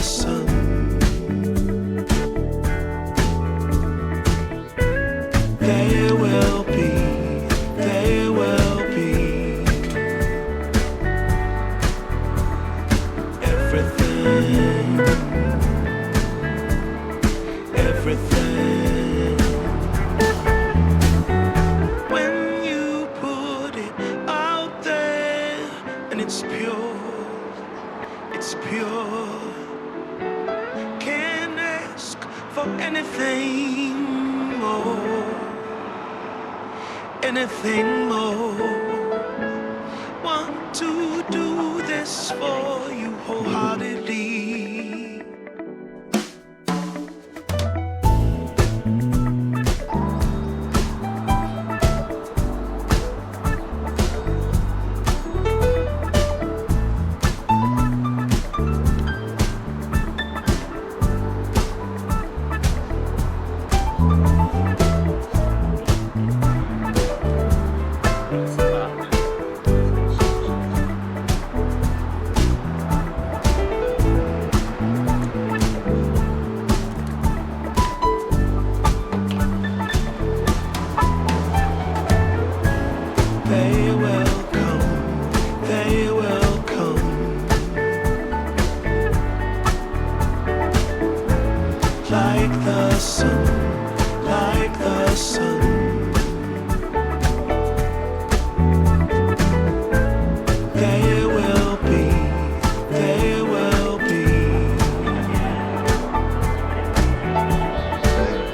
sun. There will be everything, everything. When you put it out there and it's pure, it's pure. Can't ask for anything more, anything more. Want to do this for you wholeheartedly. Like the sun, like the sun. There will be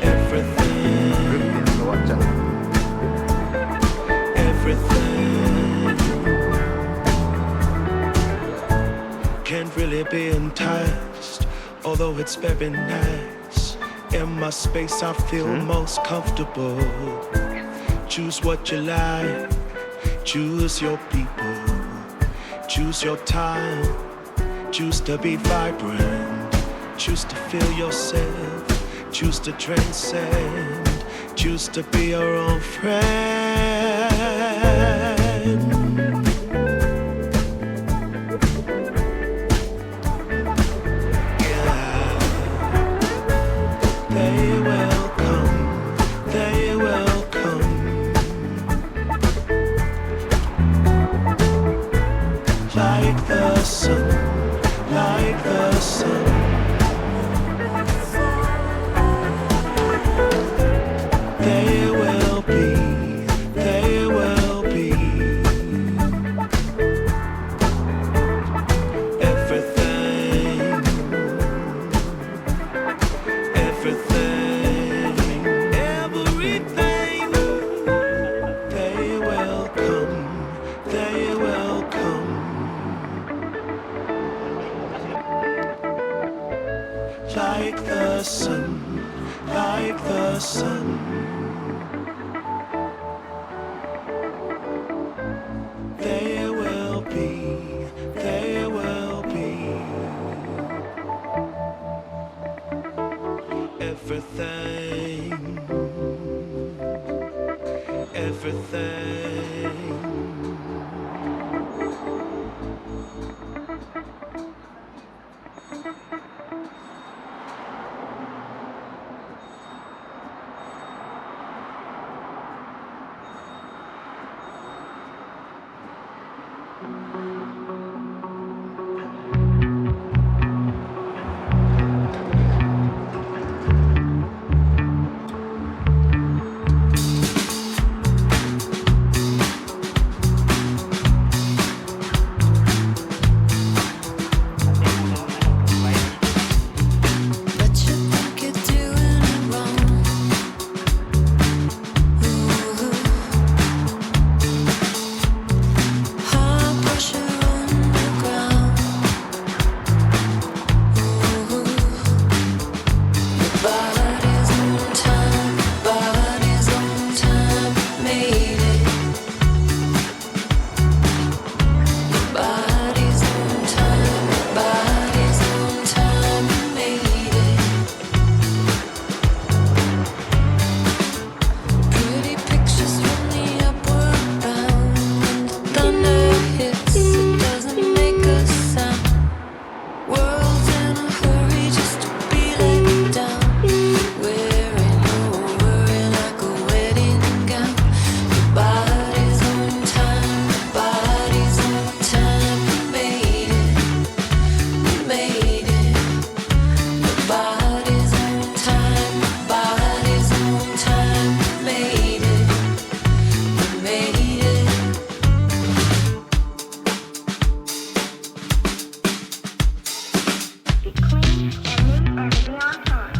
everything, everything. Can't really be enticed, although it's very nice. In my space I feel most comfortable. Choose what you like, choose your people, choose your time, choose to be vibrant, choose to feel yourself, choose to transcend, choose to be your own friend. Like the sun, like the sun. There will be everything, everything, everything. They will come, they will come. Like the sun, like the sun. There will be everything, everything. be clean and neat and to be on time.